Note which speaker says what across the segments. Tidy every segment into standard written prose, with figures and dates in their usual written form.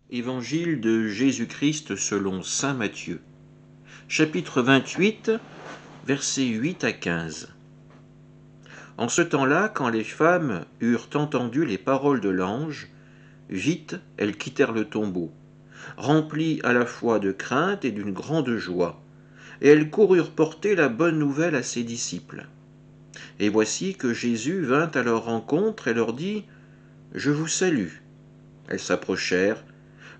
Speaker 1: Évangile de Jésus-Christ selon saint Matthieu, chapitre 28, versets 8 à 15. En ce temps-là, quand les femmes eurent entendu les paroles de l'ange, vite elles quittèrent le tombeau, remplies à la fois de crainte et d'une grande joie, et elles coururent porter la bonne nouvelle à ses disciples. Et voici que Jésus vint à leur rencontre et leur dit : « Je vous salue. » Elles s'approchèrent,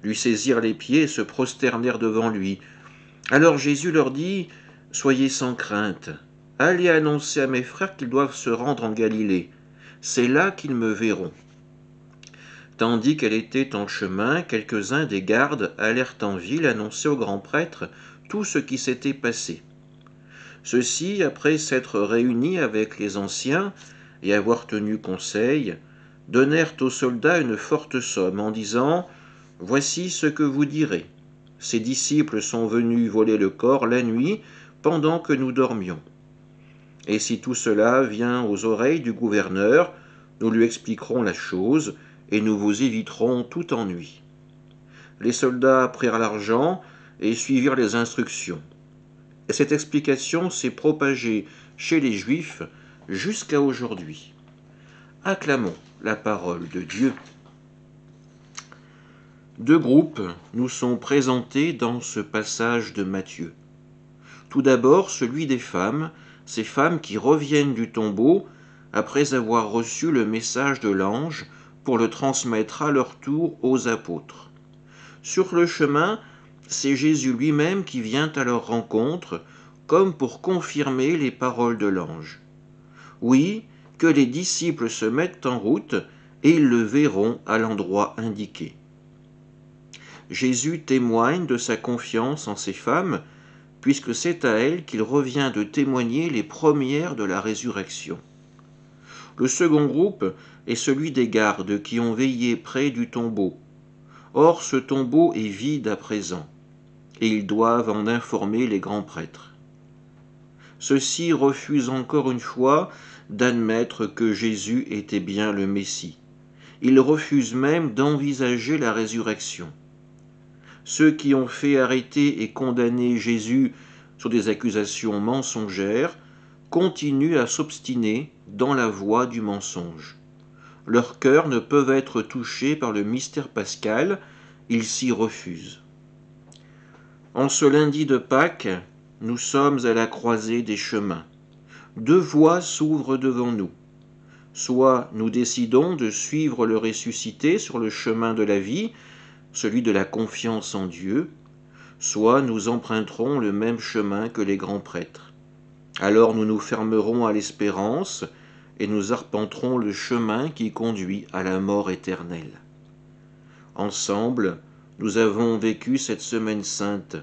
Speaker 1: lui saisirent les pieds et se prosternèrent devant lui. Alors Jésus leur dit : « Soyez sans crainte, allez annoncer à mes frères qu'ils doivent se rendre en Galilée. C'est là qu'ils me verront. » Tandis qu'elle était en chemin, quelques-uns des gardes allèrent en ville annoncer au grand prêtre tout ce qui s'était passé. Ceux-ci, après s'être réunis avec les anciens et avoir tenu conseil, donnèrent aux soldats une forte somme en disant : « Voici ce que vous direz. Ces disciples sont venus voler le corps la nuit pendant que nous dormions. Et si tout cela vient aux oreilles du gouverneur, nous lui expliquerons la chose et nous vous éviterons tout ennui. » Les soldats prirent l'argent et suivirent les instructions. Et cette explication s'est propagée chez les Juifs jusqu'à aujourd'hui. Acclamons la parole de Dieu. Deux groupes nous sont présentés dans ce passage de Matthieu. Tout d'abord, celui des femmes, ces femmes qui reviennent du tombeau après avoir reçu le message de l'ange pour le transmettre à leur tour aux apôtres. Sur le chemin, c'est Jésus lui-même qui vient à leur rencontre, comme pour confirmer les paroles de l'ange. Oui, que les disciples se mettent en route et ils le verront à l'endroit indiqué. Jésus témoigne de sa confiance en ces femmes, puisque c'est à elles qu'il revient de témoigner les premières de la résurrection. Le second groupe est celui des gardes qui ont veillé près du tombeau. Or, ce tombeau est vide à présent, et ils doivent en informer les grands prêtres. Ceux-ci refusent encore une fois d'admettre que Jésus était bien le Messie. Ils refusent même d'envisager la résurrection. Ceux qui ont fait arrêter et condamner Jésus sur des accusations mensongères continuent à s'obstiner dans la voie du mensonge. Leurs cœurs ne peuvent être touchés par le mystère pascal, ils s'y refusent. En ce lundi de Pâques, nous sommes à la croisée des chemins. Deux voies s'ouvrent devant nous. Soit nous décidons de suivre le ressuscité sur le chemin de la vie, celui de la confiance en Dieu, soit nous emprunterons le même chemin que les grands prêtres. Alors nous nous fermerons à l'espérance et nous arpenterons le chemin qui conduit à la mort éternelle. Ensemble, nous avons vécu cette semaine sainte.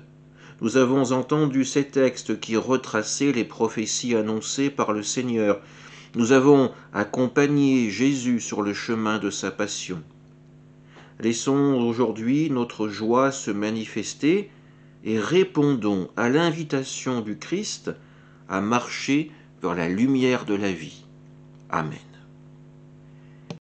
Speaker 1: Nous avons entendu ces textes qui retraçaient les prophéties annoncées par le Seigneur. Nous avons accompagné Jésus sur le chemin de sa passion. Laissons aujourd'hui notre joie se manifester et répondons à l'invitation du Christ à marcher vers la lumière de la vie. Amen.